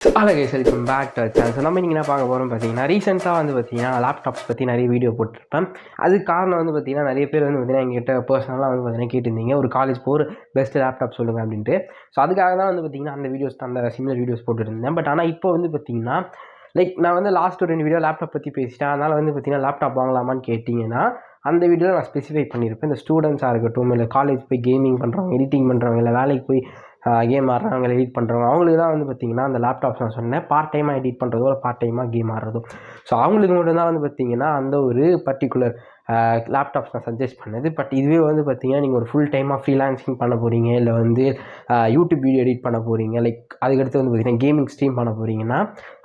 Hello guys, welcome back to channel. So நம்ம என்ன பார்க்க போகிறோம் பார்த்தீங்கன்னா, ரீசெண்டாக வந்து பார்த்தீங்கன்னா லேப்டாப்ஸ் பற்றி நிறைய வீடியோ போட்டிருப்பேன். அதுக்கு காரணம் வந்து பார்த்தீங்கன்னா, நிறைய பேர் வந்து பார்த்தீங்கன்னா எங்கிட்ட பர்சனலாக வந்து பார்த்தீங்கன்னா கேட்டிருந்தீங்க, ஒரு காலேஜ் போகிற பெஸ்ட் லேப்டாப் சொல்லுங்கள் அப்படின்ட்டு. ஸோ அதுக்காக தான் வந்து பார்த்தீங்கன்னா அந்த வீடியோஸ் அந்த சிமிலர் வீடியோஸ் போட்டுருந்தேன். பட் ஆனால் இப்போ வந்து பார்த்தீங்கன்னா நான் வந்து லாஸ்ட் ஒரு 2 வீடியோ லேப்டாப் பற்றி பேசிட்டேன். அதனால் வந்து பார்த்தீங்கன்னா லேப்டாப் வாங்கலாமான்னு கேட்டிங்கன்னா, அந்த வீடியோவில் நான் ஸ்பெசிஃபை பண்ணியிருப்பேன். இந்த ஸ்டூடெண்ட்ஸாக இருக்கட்டும், இல்லை காலேஜ் போய் கேமிங் பண்ணுறவங்க, எடிட்டிங் பண்ணுறவங்க, இல்லை வேலைக்கு போய் கேம் ஆடுறவங்க, எடிட் பண்ணுறவங்க, அவங்களுக்கு தான் வந்து பார்த்திங்கன்னா அந்த லேப்டாப்ஸ் நான் சொன்னேன். பார்ட் டைமாக எடிட் பண்ணுறதோ இல்லை பார்ட் டைமாக கேம் ஆடுறதோ, ஸோ அவங்களுக்கு மட்டும்தான் வந்து பார்த்திங்கன்னா அந்த ஒரு பர்டிகுலர் லேப்டாப்ஸ் நான் சஜெஸ்ட் பண்ணது. பட் இதுவே வந்து பார்த்திங்கன்னா நீங்கள் ஒரு ஃபுல் டைமாக ஃப்ரீலான்சிங் பண்ண போகிறீங்க, இல்லை வந்து யூடியூப் வீடியோ எடிட் பண்ண போகிறீங்க, அதுக்கடுத்து வந்து பார்த்திங்கன்னா கேமிங் ஸ்ட்ரீம் பண்ண போகிறீங்கன்னா,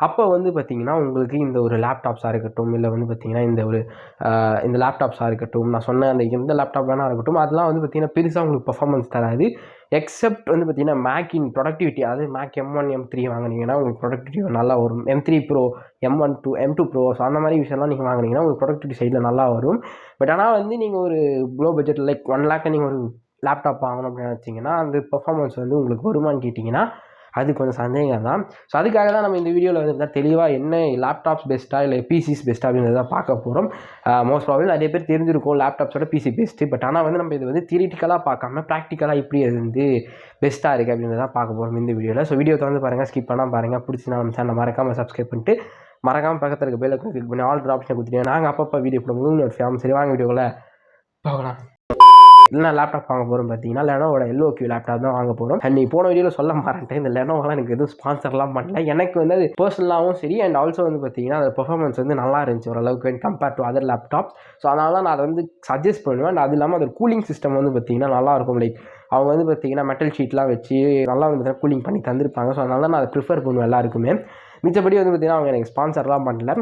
அப்போ வந்து பார்த்திங்கன்னா உங்களுக்கு இந்த ஒரு லேப்டாப்ஸாக இருக்கட்டும், இல்லை வந்து பார்த்திங்கன்னா இந்த லேப்டாப்ஸாக இருக்கட்டும், நான் சொன்ன அந்த எந்த லேப்டாப் வேணா இருக்கட்டும், அதெல்லாம் வந்து பார்த்திங்கன்னா பெருசாக உங்களுக்கு பர்ஃபார்மன்ஸ் தராது. எக்ஸப்ட் வந்து பார்த்திங்கன்னா மேக்கின் ப்ரொடக்டிவிட்டி, அதாவது மேக் M1 M3 வாங்கினீங்கன்னா உங்களுக்கு ப்ரொடக்டிவிட்டி நல்லா வரும். M3 Pro, M1 to M2 Pro, so அந்த மாதிரி விஷயம்லாம் நீங்கள் வாங்கினீங்கன்னா உங்களுக்கு ப்ரொடக்டிவிட்டி சைடில் நல்லா வரும். பட் ஆனால் வந்து நீங்கள் ஒரு லோ பட்ஜெட் 1 lakh நீங்கள் ஒரு லேப்டாப் வாங்கணும் அப்படின்னு நினச்சிங்கன்னா, அந்த பர்ஃபார்மன்ஸ் வந்து உங்களுக்கு வருமானு கேட்டிங்கன்னா அது கொஞ்சம் சந்தேகம் தான். ஸோ அதுக்காக தான் நம்ம இந்த வீடியோவில் வந்து தெளிவாக என்ன லேப்டாப்ஸ் பெஸ்ட்டாக இல்லை பிசிஸ் பெஸ்ட்டாக அப்படின்றத பார்க்க போகிறோம். மோஸ்ட் ப்ராபபிள் நிறைய பேர் தெரிஞ்சிருக்கும் லேப்டாப்ஸோட பிசி பெஸ்ட்டு. பட் ஆனால் வந்து நம்ம இது வந்து தியரிட்டிக்கலாக பார்க்காம ப்ராக்டிக்கலாக எப்படி அது வந்து பெஸ்ட்டாக இருக்குது அப்படின்றத பார்க்க போகிறோம் இந்த வீடியோவில். ஸோ வீடியோ வந்து பாருங்கள், ஸ்கிப் பண்ணால் பாருங்கள். பிடிச்சினா நம்ம சேனல் மறக்காமல் சப்ஸ்கிரைப் பண்ணிட்டு மறக்காமல் பக்கத்தில் இருக்க பெல் கிளிக் பண்ணி ஆல் ஆப்ஷனை கொடுத்துட்டீங்க. நாங்கள் அப்பப்போ வீடியோ போடும்போது நோட்டிஃபிகேஷன். சரி, வாங்க வீடியோவில் பார்க்கலாம். இல்லை லேப்டாப் வாங்க போகிறோம் பார்த்தீங்கன்னா லெனோவோட LOQ லேப்டாப் தான் வாங்க போகிறோம். அண்ட் நீ போன வீடியோவில் சொல்ல மாட்டேன், இந்த லெனோவெலாம் எனக்கு எதுவும் ஸ்பான்சர்லாம் பண்ணல. எனக்கு வந்து அது பர்சனலாகவும் சரி, அண்ட் ஆல்சோ வந்து பார்த்தீங்கன்னா அது பெர்ஃபார்மன்ஸ் வந்து நல்லா இருந்துச்சு ஓரளவுக்கு compare to other laptop. So அதனால தான் நான் அதை வந்து சஜஸ்ட் பண்ணுவேன். அண்ட் அது இல்லாமல் அது கூலிங் சிஸ்டம் வந்து பார்த்தீங்கன்னா நல்லாயிருக்கும். அவங்க வந்து பார்த்தீங்கன்னா மெட்டல் ஷீட்லாம் வச்சு நல்லா வந்து பார்த்தீங்கன்னா கூலிங் பண்ணி தந்திருப்பாங்க. ஸோ அதனால தான் நான் அதை ப்ரிஃபர் பண்ணுவேன் எல்லாருக்குமே. மிச்சப்படி வந்து பார்த்தீங்கன்னா அவங்க எனக்கு ஸ்பான்சர்லாம் பண்ணல.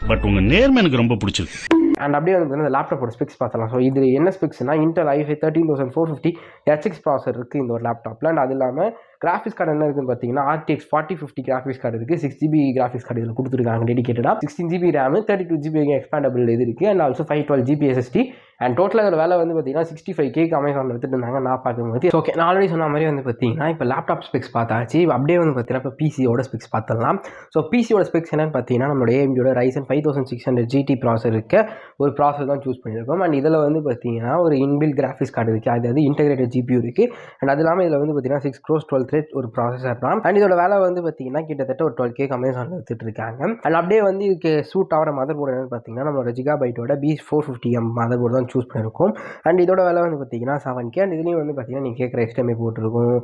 பட் உங்கள் நேர்மை எனக்கு ரொம்ப பிடிச்சிருக்கு. அண்ட் அப்படியே வந்து இந்த லேப்டாப்போட ஸ்பெக்ஸ் பார்த்தலாம். ஸோ இது என்ன ஸ்பெக்ஸ்னா, இன்டெல் i5 13450 HX ப்ராசர் இருக்குது இந்த ஒரு லேப்டாப்பில். அண்ட் அது இல்லாமல் கிராஃபிக்ஸ் கார்டு என்ன இருக்குன்னு பார்த்தீங்கன்னா RTX 4050 கிராஃபிக்ஸ் கார்டு இருக்குது. 6GB கிராஃபிக்ஸ் கார்டு இதில் கொடுத்துருக்காங்க டெடிகேட்டடாக. 16GB RAM, 32GB எக்ஸ்பேண்டபிள் இது இருக்குது. And also 512GB SSD. And டோட்டலாக இதோட வேலை வந்து பார்த்தீங்கன்னா 65K அமேசானில் எடுத்துட்டு இருந்தாங்க நான் பார்க்கும்போது. ஓகே, நான் ஆல்ரெடி சொன்ன மாதிரி வந்து பார்த்தீங்கன்னா இப்போ லேப்டாப் ஸ்பெக்ஸ் பார்த்தாச்சு. அப்படியே வந்து பார்த்தீங்கன்னா இப்போ பிசியோட ஸ்பெக்ஸ் பார்த்துடலாம். ஸோ பிசியோட ஸ்பெக்ஸ் என்னன்னு பார்த்தீங்கன்னா நம்மளோட AMDயோட Ryzen 5600 GT ப்ராசர் இருக்க ஒரு ப்ராசர் தான் சூஸ் பண்ணியிருக்கோம். அண்ட் இதில் வந்து பார்த்தீங்கன்னா ஒரு இன்பில் கிராஃபிக்ஸ் கார்டு இருக்குது, அதாவது இன்டெகிரேட்டட் GPU இருக்குது. அண்ட் அது இல்லாமல் இதில் வந்து பார்த்தீங்கன்னா 6 crores 12 thread ஒரு ப்ராசஸர் தான். அண்ட் இதோட வேலை வந்து பார்த்தீங்கன்னா கிட்டத்தட்ட ஒரு 12K அமேசானில் எடுத்துகிட்டு இருக்காங்க. அண்ட் அப்படியே வந்து இதுக்கு சூட் ஆகிற மதர் போர்டு என்னன்னு பார்த்தீங்கன்னா நம்மளோட ஜிகாபைட்டோட B450M மதர் போர்டு தான் சூஸ் பண்ணியிருக்கோம். அண்ட் இதோட வேலை வந்து பார்த்தீங்கன்னா 7K. அண்ட் இதுலேயும் வந்து பார்த்தீங்கன்னா நீங்கள் கேட்குற HDMI போட்டிருக்கும்,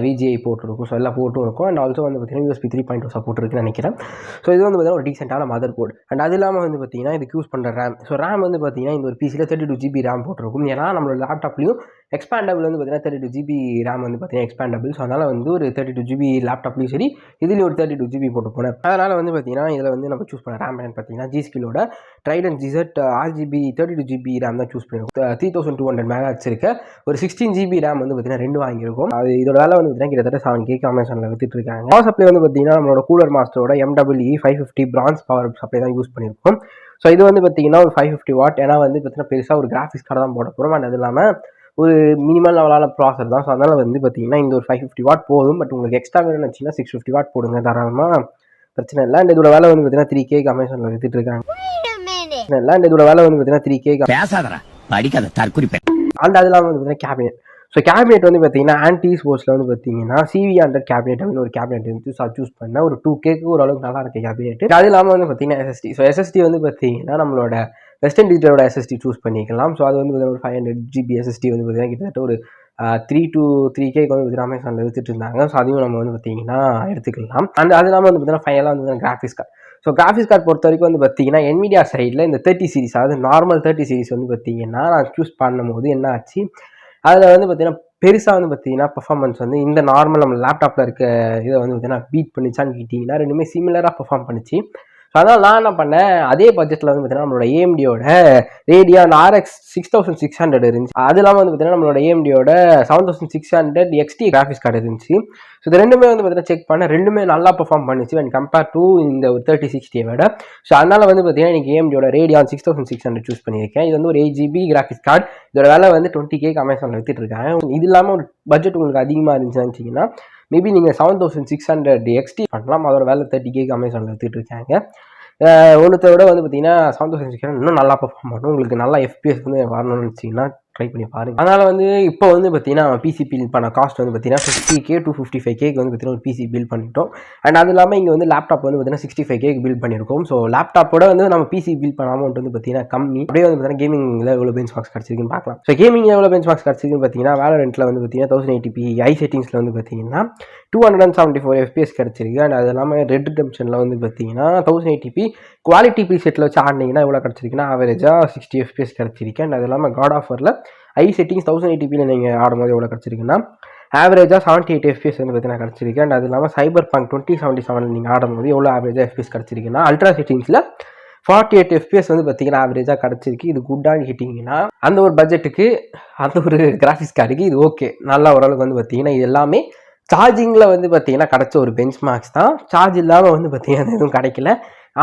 VGA போட்டிருக்கும், ஸோ எல்லாம் போட்டும் இருக்கும். அண்ட் ஆல்சோ வந்து பார்த்தீங்கன்னா USB 3.2 சப்போர்ட் இருக்குன்னு நினைக்கிறேன். ஸோ இது வந்து பார்த்தீங்கன்னா ஒரு டீசென்ட்டான மதர் போர்டு. அண்ட் அது இல்லாமல் வந்து பார்த்தீங்கன்னா இதுக்கு யூஸ் பண்ணுற RAM. ஸோ RAM வந்து பார்த்தீங்கன்னா இந்த ஒரு பிசியில் 32GB RAM போட்டிருக்கும். ஏன்னா நம்மளோட லேப்டாப்லையும் எக்ஸ்பேண்டபிள் வந்து பார்த்தீங்கன்னா 32GB RAM வந்து பார்த்தீங்கன்னா எக்ஸ்பேண்டபிள். ஸோ அதனால் வந்து ஒரு 32GB லேப்டாப்லையும் சரி, இதுலேயும் ஒரு 32GB போட்டு போனேன். அதனால் வந்து பார்த்தீங்கன்னா இதில் வந்து நம்ம சூஸ் பண்ண RAM என்னன்னு பார்த்தீங்கன்னா G-Skillோட Trident GZ RGB 32GB RAM தான் சூஸ் பண்ணியிருக்கோம். 3200 MHz இருக்க ஒரு 16GB RAM வந்து பார்த்தீங்கன்னா 2 வாங்கியிருக்கோம். அது இதோட வேலை வந்து பார்த்தீங்கன்னா கிட்டத்தட்ட 7K அமேசானில் வித்துட்டு இருக்காங்க. பவர் சப்ளை வந்து பார்த்தீங்கன்னா நம்மளோட கூலர் மாஸ்டரோட MWE 550 பிரான்ஸ் பவர் சப்ளை தான் யூஸ் பண்ணியிருக்கோம். ஸோ இது வந்து பார்த்தீங்கன்னா ஒரு 550 வாட். ஏன்னா வந்து பார்த்தீங்கன்னா பெருசாக ஒரு கிராஃபிக்ஸ் கார்டு தான் போட போகிறோம். அண்ட் அது இல்லாமல் ஒரு மினிமல் லெவலான ப்ராசர் தான். ஸோ அதனால் வந்து பார்த்தீங்கன்னா இந்த ஒரு 550 வாட் போதும். பட் உங்களுக்கு எக்ஸ்ட்ரா வேணும்னு நினச்சிங்கன்னா 650 வாட் போடுங்க தாராளமாக, பிரச்சனை இல்லை. அண்ட் இதோட வேலை வந்து பார்த்தீங்கன்னா 3K அமேசானில் வித்துட்டு இருக்காங்க. இல்லை, அண்ட் இதோட வேலை வந்து பார்த்தீங்கன்னா 3K பேசாதடா, படிக்காத தற்குறி. அண்ட் அது இல்லாமல் வந்து பார்த்தீங்கன்னா கேபினெட். ஸோ கேபினெட் வந்து பார்த்தீங்கன்னா ஆன்டி ஸ்போர்ட்ஸில் வந்து பார்த்தீங்கன்னா CV100 கேபினெட் அப்படின்னு ஒரு கேபினெட் வந்து சூஸ் பண்ண ஒரு 2Kக்கு ஓரளவுக்கு நல்லா இருக்குது கேபினெட். அது இல்லாமல் வந்து பார்த்தீங்கன்னா SSD. ஸோ SSD வந்து பார்த்தீங்கன்னா நம்மளோட வெஸ்டர்ன் டிஜிட்டலோட SSD சூஸ் பண்ணிக்கலாம். ஸோ அது வந்து பார்த்தீங்கன்னா ஒரு 500GB SSD வந்து பார்த்தீங்கன்னா கிட்டத்தட்ட ஒரு 3 to 3K வந்து பார்த்தீங்கன்னா அமேசானில் எடுத்துகிட்டு இருந்தாங்க. ஸோ அதையும் நம்ம வந்து பார்த்தீங்கன்னா எடுத்துக்கலாம். அண்ட் அது இல்லாமல் வந்து பார்த்தீங்கன்னா ஃபைனலாக வந்து graphics card. So graphics card பொறுத்த வரைக்கும் வந்து பார்த்தீங்கன்னா NVIDIA சைடில் இந்த 30 சீரிஸ், அதாவது நார்மல் 30 சீரிஸ் வந்து பார்த்தீங்கன்னா நான் சூஸ் பண்ணும்போது என்ன ஆச்சு, அதில் வந்து பார்த்தீங்கன்னா பெருசாக வந்து பார்த்தீங்கன்னா பர்ஃபார்மன்ஸ் வந்து இந்த நார்மல் நம்ம லேப்டாப்பில் இருக்க இதை வந்து பார்த்தீங்கன்னா பீட் பண்ணிச்சான்னு கேட்டிங்கன்னா ரெண்டுமே சிமிலராக பர்ஃபார்ம் பண்ணிச்சு. ஸோ அதனால் நான் என்ன பண்ணேன், அதே பட்ஜெட்டில் வந்து பார்த்தீங்கன்னா நம்மளோட AMDயோட Radeon RX 6600 இருந்துச்சு. அது இல்லாமல் வந்து பார்த்தீங்கன்னா நம்மளோட AMDயோட 7600 XT கிராஃபிக்ஸ் கார்டு இருந்துச்சு. ஸோ இது ரெண்டுமே வந்து பார்த்தீங்கன்னா செக் பண்ண ரெண்டுமே நல்லா பர்ஃபார்ம் பண்ணிச்சு அண்ட் கம்பேர் டு இந்த ஒரு 3060 விட. ஸோ அதனால் வந்து பார்த்தீங்கன்னா எனக்கு AMDயோட Radeon 6600 சூஸ் பண்ணியிருக்கேன். இது வந்து ஒரு 8GB கிராஃபிக்ஸ் கார்டு. இதோட வேலை வந்து 20K அமேசானில் வித்துட்டு இருக்காங்க. இது இல்லாமல் ஒரு பட்ஜெட் உங்களுக்கு அதிகமாக இருந்துச்சுன்னு மேபி நீங்கள் 7600 XT பண்ணலாம். அதோட வேலை 30K அமேசானில் எடுத்துகிட்டு இருக்காங்க. ஒன்றுத்தை விட வந்து பார்த்தீங்கன்னா 7600 இன்னும் நல்லா பர்ஃபார்ம் பண்ணும். உங்களுக்கு நல்லா FPS வந்து வரணும்னு நினச்சிங்கன்னா ட்ரை பண்ணி பாருங்கள். அதனால் வந்து இப்போ வந்து பார்த்தீங்கன்னா பிசி பில்ட் பண்ண காஸ்ட் வந்து பார்த்தீங்கன்னா 50K to 55K வந்து பார்த்தீங்கன்னா ஒரு பிசி பில்ட் பண்ணிட்டோம். அண்ட் அது இல்லாமல் இங்கே வந்து லேப்டாப் வந்து பார்த்தீங்கன்னா 65K பில்ட் பண்ணியிருக்கோம். ஸோ லேப்டாப்போட வந்து நம்ம பிசி பில்ட் பண்ண அமௌண்ட் வந்து பார்த்தீங்கன்னா கம்மி. அப்படியே வந்து பார்த்தீங்கன்னா கேமிங்கில் எவ்வளோ பெஞ்ச் மார்க்ஸ் கிடச்சிருக்குன்னு பார்க்கலாம். ஸோ கேமிங்கில் எவ்வளோ பெஞ்ச் மார்க்ஸ் கிடச்சிருக்குன்னு பார்த்தீங்கன்னா வேலரண்ட்டில் வந்து பார்த்தீங்கன்னா 1080p ஐ செட்டிங்ஸில் வந்து பார்த்தீங்கன்னா 274 FPS கிடச்சிருக்கு. அண்ட் அது இல்லாமல் ரெட் ரிடெம்ப்ஷனில் வந்து பார்த்தீங்கன்னா 1080p குவாலிட்டி ப்ரீசெட்டில் வச்சு ஆடினீங்கன்னா எவ்வளோ கிடச்சிருக்குன்னா ஆவரேஜாக 60 FPS கிடச்சிருக்கு. அண்ட் அது இல்லாமல் காட் ஆஃபரில் ஐ செட்டிங்ஸ் 1080pல நீங்கள் ஆடும்போது எவ்வளோ கிடச்சிருக்குன்னா ஆவரேஜாக 78 FPS வந்து பார்த்தீங்கன்னா கிடச்சிருக்கு. அண்ட் அது இல்லாமல் சைபர் பங்க் 2077 நீங்கள் ஆடும்போது எவ்வளோ ஆவரேஜாக FPS கிடச்சிருக்குன்னா அல்ட்ரா செட்டிங்ஸில் 48 FPS வந்து பார்த்தீங்கன்னா ஆவரேஜாக கிடச்சிருக்கு. இது குட்டாக ஹிட்டிங்கன்னா அந்த ஒரு பட்ஜெட்டுக்கு அந்த ஒரு கிராஃபிக்ஸ் கார்டுக்கு இது ஓகே, நல்லா ஓரளவுக்கு வந்து பார்த்தீங்கன்னா இது எல்லாமே சார்ஜிங்கில் வந்து பார்த்தீங்கன்னா கிடச்ச ஒரு பெஞ்ச் மார்க்ஸ் தான். சார்ஜ் இல்லாமல் வந்து பார்த்தீங்கன்னா எதுவும் கிடைக்கல.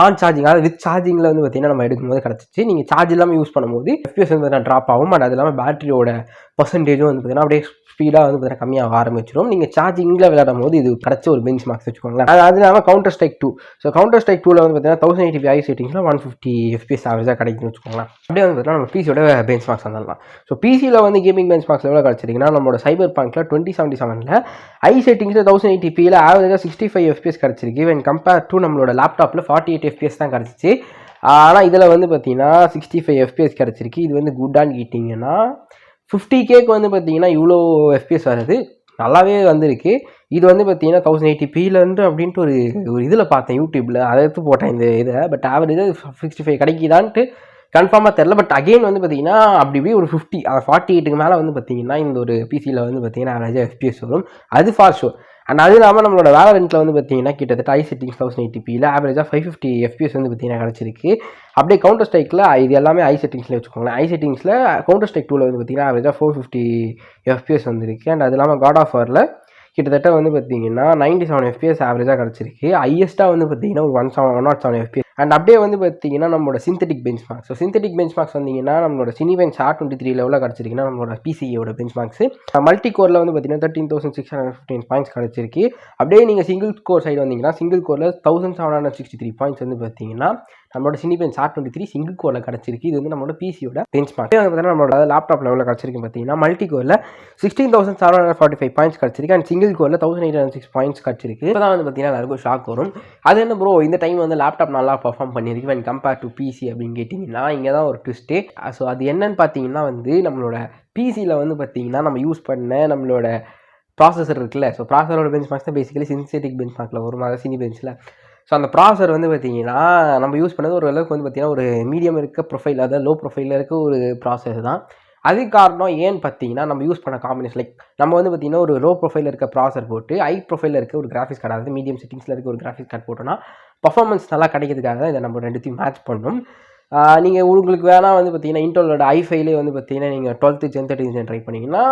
ஆன் சார்ஜிங், அதாவது வித் சார்ஜிங்கில் வந்து பார்த்தீங்கன்னா நம்ம எடுக்கும்போது கிடச்சிச்சு. நீங்கள் சார்ஜ் இல்லாமல் யூஸ் பண்ணும்போது FPS வந்து பார்த்தீங்கன்னா ட்ராப் ஆகும். பட் அது இல்லாமல் பேட்டரியோட பர்சன்டேஜும் வந்து பார்த்தீங்கன்னா அப்படியே ஸ்பீடாக வந்து பார்த்தீங்கன்னா கம்மியாக ஆரம்பிச்சிடும். நீங்கள் சார்ஜிங்கில் விளையாடும் போது இது கிடச்ச ஒரு பெஞ்ச் மார்க்ஸ் வச்சுக்கோங்களேன். அது இல்லாமல் counter strike 2. So counter strike 2ல வந்து பார்த்தீங்கன்னா 1080p ஐ செட்டிங்ஸில் 150 FPS ஆவரேஜாக கிடைக்குன்னு வச்சுக்கோங்களேன். அப்படியே வந்து பார்த்தீங்கன்னா நம்ம பிசியோட பெஞ்ச் மார்க்ஸ் வந்துடலாம். ஸோ பிசியில் வந்து கேமிங் பெஞ்ச் மார்க்ஸ் எவ்வளோ கிடச்சிருக்குன்னா நம்மளோட சைபர் பங்க்கில் 2077 ஐ செட்டிங்ஸில் 1080pல ஆவரேஜாக 65 FPS கிடச்சிருக்கு. வென் கம்பேர் டு நம்மளோட லேப்டாப்பில் 48 FPS தான் கிடச்சிச்சு. ஆனால் இதில் வந்து பார்த்தீங்கன்னா 65 FPS கிடச்சிருக்கு. இது வந்து குட்டான்னு கேட்டிங்கன்னா 50Kக்கு வந்து பார்த்தீங்கன்னா இவ்வளோ FPS வருது, நல்லாவே வந்திருக்கு. இது வந்து பார்த்தீங்கன்னா 1080pலேருந்து அப்படின்ட்டு ஒரு இதில் பார்த்தேன் யூடியூப்பில், அதை எடுத்து போட்டேன் இந்த இதை. பட் ஆவரேஜாக 65 கிடைக்குதான்ட்டு கன்ஃபார்மாக தெரில. பட் அகெயின் வந்து பார்த்தீங்கன்னா அப்படி இப்படி ஒரு 48க்கு மேலே வந்து பார்த்தீங்கன்னா இந்த ஒரு பிசியில் வந்து பார்த்தீங்கன்னா ஆவரேஜாக FPS வரும். அது ஃபார் ஷோர். அண்ட் அது இல்லாமல் நம்மளோட வேலரண்ட்டில் வந்து பார்த்தீங்கன்னா கிட்டத்தட்ட ஐ செட்டிங்ஸ் 1080pல ஆவரேஜாக 550 FPS வந்து பார்த்தீங்கன்னா கிடச்சிருக்கு. அப்படியே கவுண்டர் ஸ்ட்ரைக்கில் இது எல்லாமே ஐ செட்டிங்ஸில் வச்சுக்கோங்களேன். ஐ செட்டிங்ஸில் கவுண்டர் ஸ்ட்ரைக் 2ல வந்து பார்த்தீங்கன்னா ஆவரேஜாக 450 FPS வந்துருக்கு. அண்ட் அது இல்லாமல் காட் ஆஃப் வாரில் கிட்டத்தட்ட வந்து பார்த்தீங்கன்னா 97 FPS ஆவரேஜாக கிடச்சிருக்கு. ஹையஸ்ட்டாக வந்து பார்த்தீங்கன்னா ஒரு 107 FPS. அண்ட் அப்படியே வந்து பார்த்தீங்கன்னா நம்மளோட synthetic benchmarks. So synthetic benchmarks வந்தீங்கன்னா நம்மளோட சினிபெஞ்ச் R23 லெவலில் கிடச்சிருக்குன்னா நம்மளோட பிசியோட பெஞ்ச் மார்க்ஸ் மல்டி கோரில் வந்து பார்த்தீங்கன்னா 13,615 பாயிண்ட்ஸ் கிடச்சிருக்கு. அப்படியே நீங்கள் சிங்கிள் கோர் சைடு வந்தீங்கன்னா சிங்கிள் கோரில் 1763 பாயிண்ட்ஸ் வந்து பார்த்தீங்கன்னா நம்மளோட சினிபெஞ்ச் R23 சிங்கிள் கோரில் கிடச்சிருக்கு. இது வந்து நம்மளோட பிசியோட பெஞ்ச் மார்க். பார்த்தீங்கன்னா நம்மளோட லேப்டாப் லெவலில் கிடச்சிருக்கு பார்த்தீங்கன்னா மல்டி கோரில் 16,745 பாயிண்ட்ஸ் கிடச்சிருக்கு. அண்ட் சிங்கிள் கோரில் 1806 பாயிண்ட்ஸ் கிடச்சிருக்கு. இப்போ தான் வந்து பார்த்தீங்கன்னா எல்லாருக்கும் ஷாக் வரும். அது என்ன ப்ரோ இந்த டைம் வந்து லேப்டாப் நல்லா பர்ஃபார்ம் பண்ணியிருக்கு when கம்பேர் டு பிசி அப்படின்னு கேட்டிங்கன்னா இங்கே தான் ஒரு ட்விஸ்ட்டு. ஸோ அது என்னன்னு பார்த்தீங்கன்னா வந்து நம்மளோட பிசியில் வந்து பார்த்தீங்கன்னா நம்ம யூஸ் பண்ண நம்மளோட ப்ராசஸர் இருக்குல்ல. ஸோ ப்ராசரோட பெஞ்ச் மார்க்ஸ் தான் பேசிக்கலி சிந்தட்டிக் பெஞ்ச் மார்க்கில் வரும், அதாவது சினி பெஞ்சில். ஸோ அந்த ப்ராசர் வந்து பார்த்தீங்கன்னா நம்ம யூஸ் பண்ணது ஒரு அளவுக்கு வந்து பார்த்தீங்கன்னா ஒரு மீடியம் இருக்க ப்ரொஃபைல், அதாவது லோ ப்ரொஃபைலில் இருக்க ஒரு ப்ராசஸ் தான். அது காரணம் ஏன்னு பார்த்தீங்கன்னா நம்ம யூஸ் பண்ண காம்பினேஷன் லைக் நம்ம வந்து பார்த்தீங்கன்னா ஒரு லோ ப்ரொஃபைலில் இருக்க ப்ராசர் போட்டு ஹை ப்ரொஃபைலில் இருக்க ஒரு கிராஃபிக்ஸ் கார்டு, அதாவது மீடியம் செட்டிங்ஸில் இருக்க ஒரு கிராஃபிக்ஸ் கார்டு போட்டோன்னா பர்ஃபார்மன்ஸ் நல்லா கிடைக்கிறதுக்காக தான் இதை நம்ம ரெண்டுத்தையும் மேட்ச் பண்ணணும். நீங்கள் உங்களுக்கு வேணால் வந்து பார்த்தீங்கன்னா இன்டோலோட i5லே வந்து பார்த்தீங்கன்னா நீங்கள் 12th Gen 13 ட்ரை பண்ணிங்கன்னா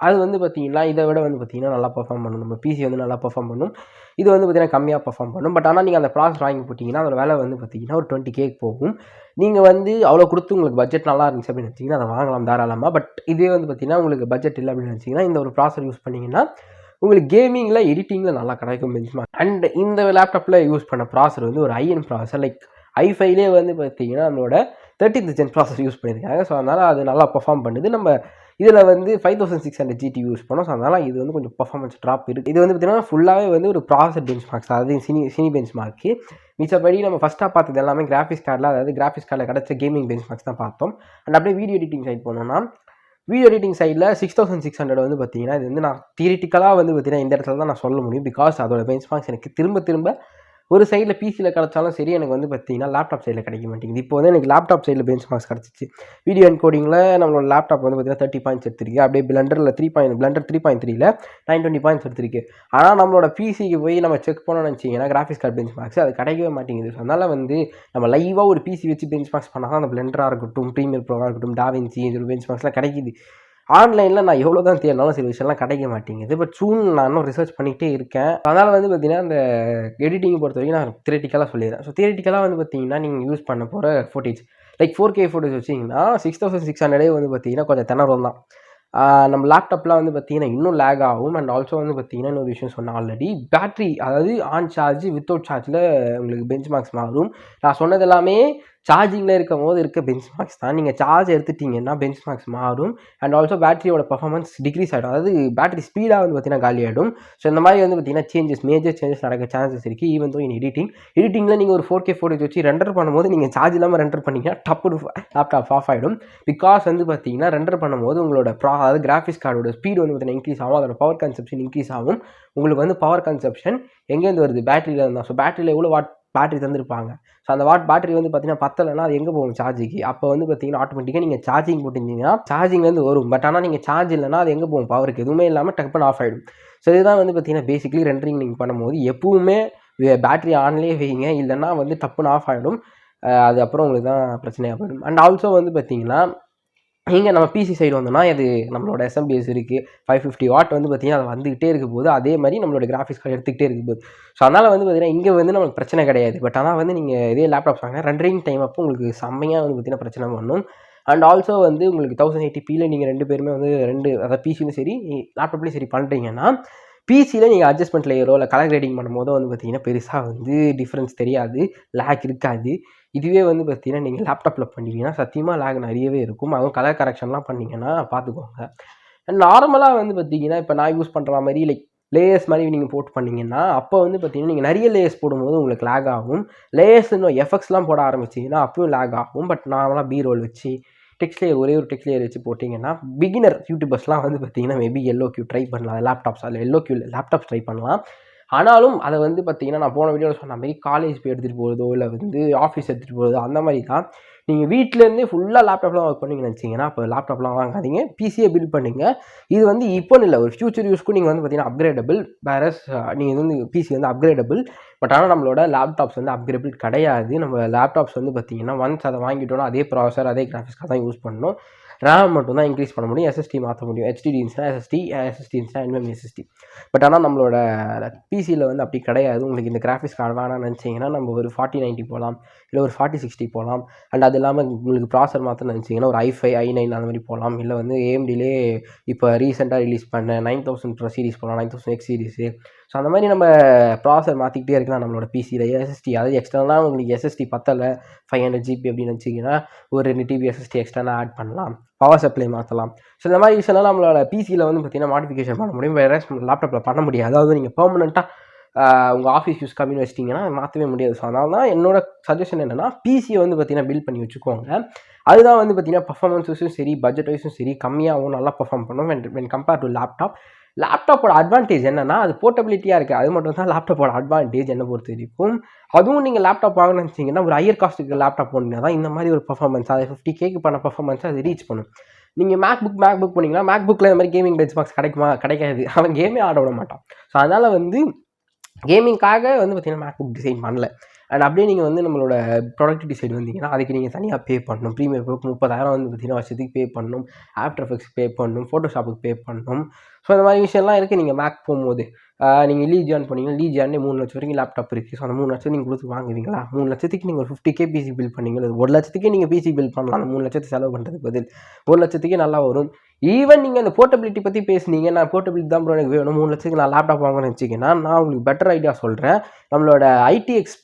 அது வந்து பார்த்தீங்கன்னா இதை விட வந்து பார்த்தீங்கன்னா நல்லா பர்ஃபார்ம் பண்ணும். நம்ம பிசி வந்து நல்லா பர்ஃபார்ம் பண்ணும், இது வந்து பார்த்தீங்கன்னா கம்மியாக பர்ஃபார்ம் பண்ணும். பட் ஆனால் நீங்கள் அந்த ப்ராசஸ் வாங்கி போட்டிங்கன்னா அதோட விலை வந்து பார்த்தீங்கன்னா ஒரு 20K போகும். நீங்கள் வந்து அவ்வளோ கொடுத்து உங்களுக்கு பட்ஜெட் நல்லா இருந்துச்சு அப்படின்னு நினச்சிங்கன்னா அதை வாங்கலாம் தாராளமாக. பட் இதே வந்து பார்த்தீங்கன்னா உங்களுக்கு பட்ஜெட் இல்லை அப்படின்னு நினச்சிங்கன்னா இந்த ஒரு ப்ராசர் யூஸ் பண்ணிங்கன்னா உங்களுக்கு கேமிங்கில் எடிட்டிங்கில் நல்லா கிடைக்கும் பெஞ்ச் மார்க். அண்ட் இந்த லேப்டாப்பில் யூஸ் பண்ண ப்ராசர் வந்து ஒரு ஐஎன் ப்ராசர் லைக் i5லே வந்து பார்த்தீங்கன்னா நம்மளோட 13th Gen ப்ராசர் யூஸ் பண்ணியிருக்காங்க. ஸோ அதனால் அது நல்லா பர்ஃபார்ம் பண்ணுது. நம்ம இதில் வந்து 5600 GT யூஸ் பண்ணோம். ஸோ அதனால் இது வந்து கொஞ்சம் பர்ஃபார்மன்ஸ் ட்ராப் இருக்குது. இது வந்து பார்த்தீங்கன்னா ஃபுல்லாகவே வந்து ஒரு ப்ராசர் பெஞ்ச் மார்க்ஸ், அதாவது சினி பெஞ்ச் மார்க்கு. மிச்சப்படி நம்ம ஃபஸ்ட்டாக பார்த்தது எல்லாமே கிராஃபிக்ஸ் கார்டில், அதாவது கிராஃபிக்ஸ் கார்டில் கிடச்ச கேமிங் பெஞ்ச் மார்க்ஸ் தான் பார்த்தோம். அண்ட் அப்படியே வீடியோ எடிட்டிங் சைட் போனோம்னா வீடியோ எடிட்டிங் சைடில் 6600 வந்து பார்த்தீங்கன்னா இது வந்து நான் தியரிட்டிக்கலாக வந்து பார்த்தீங்கன்னா இந்த இடத்துல தான் நான் சொல்ல முடியும். பிகாஸ் அதோட பெஞ்ச் மார்க்ஸ் எனக்கு திரும்ப ஒரு சைடில் பிசியில் கிடச்சாலும் சரி எனக்கு வந்து பார்த்தீங்கன்னா லேப்டாப் சைடில் கிடைக்க மாட்டேங்குது. இப்போ வந்து எனக்கு லேப்டாப் சைடில் பெஞ்ச் மார்க்ஸ் கிடச்சிச்சு. வீடியோ என்கோடிங்கில் நம்மளோட லேப்டாப் வந்து பார்த்தீங்கன்னா 30 பாயிண்ட்ஸ் எடுத்திருக்கு. அப்படியே பிளண்டர் 3.3ல 920 பாயிண்ட்ஸ் எடுத்திருக்கு. ஆனால் நம்மளோட பிசிக்கு போய் நம்ம செக் பண்ணணும்னு நினச்சிங்கன்னா கிராஃபிக்ஸ் கார்டு பெஞ்ச் மார்க்ஸ் அது கிடைக்கவே மாட்டேங்குது. ஸோ அதனால் வந்து நம்ம லைவாக ஒரு பிசி வச்சு பெஞ்ச் மார்க்ஸ் பண்ணால் தான் அந்த பிளண்டராக இருக்கட்டும், ப்ரீமியர் ப்ரோவாக இருக்கட்டும், டாவின்சி இது பெஞ்ச் மார்க்ஸ்லாம் கிடைக்கிது. ஆன்லைனில் நான் எவ்வளோ தான் தேடினாலும் சில விஷயம்லாம் கிடைக்க மாட்டேங்குது. பட் சூன் நான் இன்னும் ரிசர்ச் பண்ணிகிட்டே இருக்கேன். அதனால் வந்து பார்த்தீங்கன்னா அந்த எடிட்டிங்கை பொறுத்த வரைக்கும் நான் தியரிட்டிக்கலாக சொல்லிடுறேன். ஸோ தியரிட்டிக்கலாக வந்து பார்த்தீங்கன்னா நீங்கள் யூஸ் பண்ண போகிற ஃபுட்டேஜ் லைக் 4K ஃபுட்டேஜ் வச்சிங்கன்னா 6600 வந்து பார்த்தீங்கன்னா கொஞ்சம் திணறும் தான். நம்ம லேப்டாப்லாம் வந்து பார்த்தீங்கன்னா இன்னும் லேக் ஆகும். அண்ட் ஆல்சோ வந்து பார்த்தீங்கன்னா இன்னொரு விஷயம் சொன்னேன் ஆல்ரெடி, பேட்டரி அதாவது ஆன் சார்ஜ், வித்தவுட் சார்ஜில் உங்களுக்கு பெஞ்ச் மார்க்ஸ் மாறும். நான் சொன்னது எல்லாமே சார்ஜிங்கில் இருக்கும்போது இருக்க பெஞ்ச் மார்க்ஸ் தான். நீங்கள் சார்ஜ் எடுத்துட்டிங்கன்னா பெஞ்ச் மார்க்ஸ் மாறும். அண்ட் ஆல்சோ பேட்டரியோட பர்ஃபார்மன்ஸ் டிக்ரீஸ் ஆகிடும். அதாவது பேட்டரி ஸ்பீடாக வந்து பார்த்தீங்கன்னா காலி ஆகிடும். ஸோ இந்த மாதிரி வந்து பார்த்தீங்கன்னா மேஜர் சேஞ்சஸ் நடக்க சான்சஸ் இருக்குது. ஈவன் தோ இன் எடிட்டிங்கில் நீங்கள் ஒரு 4K ஃபோட்டேஜ் வச்சு ரெண்டர் பண்ணும்போது நீங்கள் சார்ஜ் இல்லாமல் ரெண்டர் பண்ணிங்கன்னா டப்பு லேப்டாப் ஆஃப் ஆகிடும். பிகாஸ் வந்து பார்த்தீங்கன்னா ரெண்டர் பண்ணும்போது உங்களோட அதாவது கிராஃபிக்ஸ் கார்டோட ஸ்பீடு வந்து பார்த்தீங்கன்னா இன்க்ரீஸ் ஆகும். அதோட பவர் கன்சப்ஷன் இன்க்ரீஸ் ஆகும். உங்களுக்கு வந்து பவர் கன்சப்ஷன் எங்கேருந்து வருது? பேட்டரியில் இருந்தால். ஸோ பேட்டரியில் எவ்வளோ வாட் பேட்டரி தந்திருப்பாங்க. ஸோ அந்த பேட்டரி வந்து பார்த்தீங்கன்னா பத்தலைன்னா அது எங்கே போகும்? சார்ஜுக்கு. அப்போ வந்து பார்த்தீங்கன்னா ஆட்டோமேட்டிக்காக நீங்கள் சார்ஜிங் போட்டிருந்தீங்கன்னா சார்ஜிங்லேருந்து வரும். பட் ஆனால் நீங்கள் சார்ஜ் இல்லைன்னா அது எங்கே போகும்? பவருக்கு எதுவுமே இல்லாமல் டக்குன்னு ஆஃப் ஆகிடும். ஸோ இதுதான் வந்து பார்த்தீங்கன்னா பேசிக்கலி ரெண்டரிங் நீங்கள் பண்ணும்போது எப்பவுமே பேட்டரி ஆன்லேயே வைங்க, இல்லைன்னா வந்து டப்புன்னு ஆஃப் ஆகிடும். அது அப்புறம் உங்களுக்கு தான் பிரச்சனையாக போயிடும். அண்ட் ஆல்சோ வந்து பார்த்தீங்கன்னா இங்கே நம்ம பிசி சைடு வந்தோம்னா அது நம்மளோட எஸ்எம்பிஎஸ் இருக்குது. 550 வாட் வந்து பார்த்தீங்கன்னா அது வந்துக்கிட்டே இருக்க போது, அதே மாதிரி நம்மளோட கிராஃபிக்ஸ் கார்டு எடுத்துக்கிட்டே இருக்க போது. ஸோ அதனால் வந்து பார்த்தீங்கன்னா இங்கே வந்து நம்மளுக்கு பிரச்சனை கிடையாது. பட் ஆனால் வந்து நீங்கள் இதே லேப்டாப் வாங்கினா ரெண்டரிங் டைம் அப்போ உங்களுக்கு செம்மையாக வந்து பார்த்தீங்கன்னா பிரச்சனை பண்ணும். அண்ட் ஆல்சோ வந்து உங்களுக்கு 1080pயில் நீங்கள் 2 பேருமே வந்து அதாவது பிசியும் சரி லேப்டாப்லேயும் சரி பண்ணுறீங்கன்னா பிசியில் நீங்கள் அட்ஜஸ்ட்மெண்ட் லேயரோ இல்லை கலர் கிரேடிங் பண்ணும்போதோ வந்து பார்த்தீங்கன்னா பெருசாக வந்து டிஃப்ரென்ஸ் தெரியாது, லேக் இருக்காது. இதுவே வந்து பார்த்தீங்கன்னா நீங்கள் லேப்டாப்பில் பண்ணிங்கன்னா சத்தியமாக லேக் நிறையவே இருக்கும். அதுவும் கலர் கரெக்ஷன்லாம் பண்ணிங்கன்னா பார்த்துக்கோங்க. நார்மலாக வந்து பார்த்தீங்கன்னா இப்போ நான் யூஸ் பண்ணுற மாதிரி லைக் லேயர்ஸ் மாதிரி நீங்கள் போட்டு பண்ணிங்கன்னா அப்போ வந்து பார்த்தீங்கன்னா நீங்கள் நிறைய லேயர்ஸ் போடும்போது உங்களுக்கு லேக் ஆகும். லேயர்ஸ் இன்னும் எஃபெக்ட்ஸ்லாம் போட ஆரம்பிச்சிங்கன்னா அப்பயும் லேக் ஆகும். பட் நார்மலாக பி ரோல் வச்சு டெக்ஸ்ட் லேயர் ஒரே ஒரு டெக்ஸ்ட் லேயர் வச்சு போட்டிங்கன்னா பிகினர் யூடியூபர்ஸ்லாம் வந்து பார்த்தீங்கன்னா மேபி எல்லோக்யூ ட்ரை பண்ணலாம். லேப்டாப்ஸ் அதில் எல்லோக்யூ லேப்டாப்ஸ் ட்ரை பண்ணலாம். ஆனாலும் அதை வந்து பார்த்தீங்கன்னா நான் போன வீடியோவில் சொன்ன மாதிரி காலேஜ் போய் எடுத்துகிட்டு போகிறதோ இல்லை வந்து ஆஃபீஸ் எடுத்துகிட்டு போகிறதோ அந்த மாதிரி தான். நீங்கள் வீட்டிலேருந்தே ஃபுல்லாக லேப்டாப்லாம் ஒர்க் பண்ணிங்கன்னு நினச்சிங்கன்னா அப்போ லேப்டாப்லாம் வாங்காதீங்க, பிசியை பில்ட் பண்ணிங்க. இது வந்து இப்போன்னு இல்லை, ஒரு ஃபியூச்சர் யூஸ்க்கும் நீங்கள் வந்து பார்த்தீங்கன்னா அப்கிரேடபிள். வேறஸ் நீங்கள் வந்து பிசி வந்து அப்கிரேடபிள். பட் ஆனால் நம்மளோட லேப்டாப்ஸ் வந்து அப்கிரேடபிள் கிடையாது. நம்ம லேப்டாப்ஸ் வந்து பார்த்தீங்கன்னா ஒன்ஸ் அதை வாங்கிட்டோன்னா அதே ப்ராசஸர் அதே கிராஃபிக்ஸ்க்காக தான் யூஸ் பண்ணணும். ரேம் மட்டும் தான் இன்க்ரீஸ் பண்ண முடியும், எஸ்எஸ்டி மாற்ற முடியும். ஹெச்டிடிஸ்னா எஸ்எஸ்டி, எஸ்எஸ்டிஸ்னா என்எம்இ எஸ்எஸ்டி. பட் ஆனால் நம்மளோட பிசியில் வந்து அப்படி கிடையாது. உங்களுக்கு இந்த கிராஃபிக்ஸ் கார்டு வேணாம்னு நினச்சிங்கன்னா நம்ம ஒரு 4090 போகலாம், இல்லை ஒரு 4060 போகலாம். அண்ட் அது இல்லாமல் உங்களுக்கு ப்ராசர் மாற்ற நினச்சிங்கன்னா ஒரு i5 i9 அந்த மாதிரி போகலாம். இல்லை வந்து ஏஎம்டிலே இப்போ ரீசெண்டாக ரிலீஸ் பண்ண 9000 ப்ரோ சீரிஸ் போகலாம், 9000X சீரிஸு. ஸோ அந்த மாதிரி நம்ம ப்ராசர் மாற்றிக்கிட்டே இருக்கலாம் நம்மளோட பிசியில். எஸ்எஸ்டி அதாவது எக்ஸ்டர்னலாக உங்களுக்கு எஸ்எஸ்டி பத்தலை 500 GB அப்படின்னு நினச்சிங்கன்னா ஒரு 2 TB எஸ்எஸ்டி எக்ஸ்டர்னலாக ஆட் பண்ணலாம், பவர் சப்ளை மாற்றலாம். ஸோ இந்த மாதிரி விஷயம்லாம் நம்மளோட பிசியில் வந்து பார்த்தீங்கன்னா மாடிஃபிகேஷன் பண்ண முடியும், வேறு லேப்டாப்பில் பண்ண முடியாது. அதாவது நீங்கள் பெர்மனெண்ட்டாக உங்கள் ஆஃபீஸ் யூஸ் கம்மின்னு வச்சிட்டிங்கன்னா மாற்றவே முடியாது. ஸோ அதனால தான் என்னோட சஜஷன் என்னென்னா பிசியை வந்து பார்த்தீங்கன்னா பில்ட் பண்ணி வச்சுக்கோங்க. அதுதான் வந்து பார்த்தீங்கன்னா பர்ஃபார்மன்ஸ் வைஸும் சரி பட்ஜெட் வைஸும் சரி கம்மியாகவும் நல்லா பர்ஃபார்ம் பண்ணும் வென் கம்பேர் டு லேப்டாப். லேப்டாப்போட அட்வான்டேஜ் என்னென்னா அது போர்ட்டபிலிட்டியாக இருக்குது. அது மட்டும் தான் லேப்டாப்போட அட்வான்டேஜ் என்னை பொறுத்த வரைக்கும். அதுவும் நீங்கள் லேப்டாப் வாங்கணும்னு நினச்சிங்கன்னா ஒரு ஹையர் காஸ்ட்டுக்கு லேப்டாப் போனீங்கன்னா தான் இந்த மாதிரி ஒரு பர்ஃபார்மன்ஸ் அதை 50Kக்கு பண்ண பர்ஃபார்மன்ஸ் அது ரீச் பண்ணும். நீங்கள் மேக்புக் போனீங்கன்னா மேக்புக்கில் இந்த மாதிரி கேமிங் பெஞ்ச் மார்க்ஸ் கிடைக்காது. அவன் கேமே ஆட விட மாட்டான். ஸோ அதனால் வந்து கேமிங்காக வந்து பார்த்தீங்கன்னா மேக்புக் டிசைன் பண்ணல. அண்ட் அப்படியே நீங்கள் வந்து நம்மளோட ப்ரொடக்டிவிட்டி சைடு வந்தீங்கன்னா அதுக்கு நீங்கள் தனியாக பே பண்ணணும். ப்ரீமியம் 30,000 வந்து பார்த்தீங்கன்னா வருஷத்துக்கு பே பண்ணணும், ஆஃப்டர் எஃபெக்ட்ஸ் பே பண்ணணும், ஃபோட்டோஷாப்புக்கு பே பண்ணணும். ஸோ இந்த மாதிரி விஷயம்லாம் இருக்குது. நீங்கள் மேக் போகும்போது நீங்கள் லீட் ஜாயின் பண்ணிங்கன்னா லீட் ஜாயினே 3 லட்சம் வரைக்கும் லேப்டாப் இருக்குது. ஸோ அந்த 3 லட்சம் நீங்கள் கொடுத்து வாங்குவீங்களா? 3 லட்சத்துக்கு நீங்கள் ஒரு 50K பிசி பில்ட் பண்ணீங்களா? 1 லட்சத்துக்கே நீங்கள் பிசி பில்ட் பண்ணலாம். அந்த 3 லட்சத்தை செலவு பண்ணுறதுக்கு பதில் 1 லட்சத்துக்கே நல்லா வரும். ஈவன் நீங்கள் அந்த போர்ட்டபிலிட்டி பற்றி பேசுனீங்க, நான் போர்ட்டபிலிட்டி தான் ப்ரோ எனக்கு வேணும், 3 லட்சத்துக்கு நான் லேப்டாப் வாங்கணும்னு வச்சிங்கன்னா நான் உங்களுக்கு பெட்டர் ஐடியா சொல்கிறேன். நம்மளோட ITX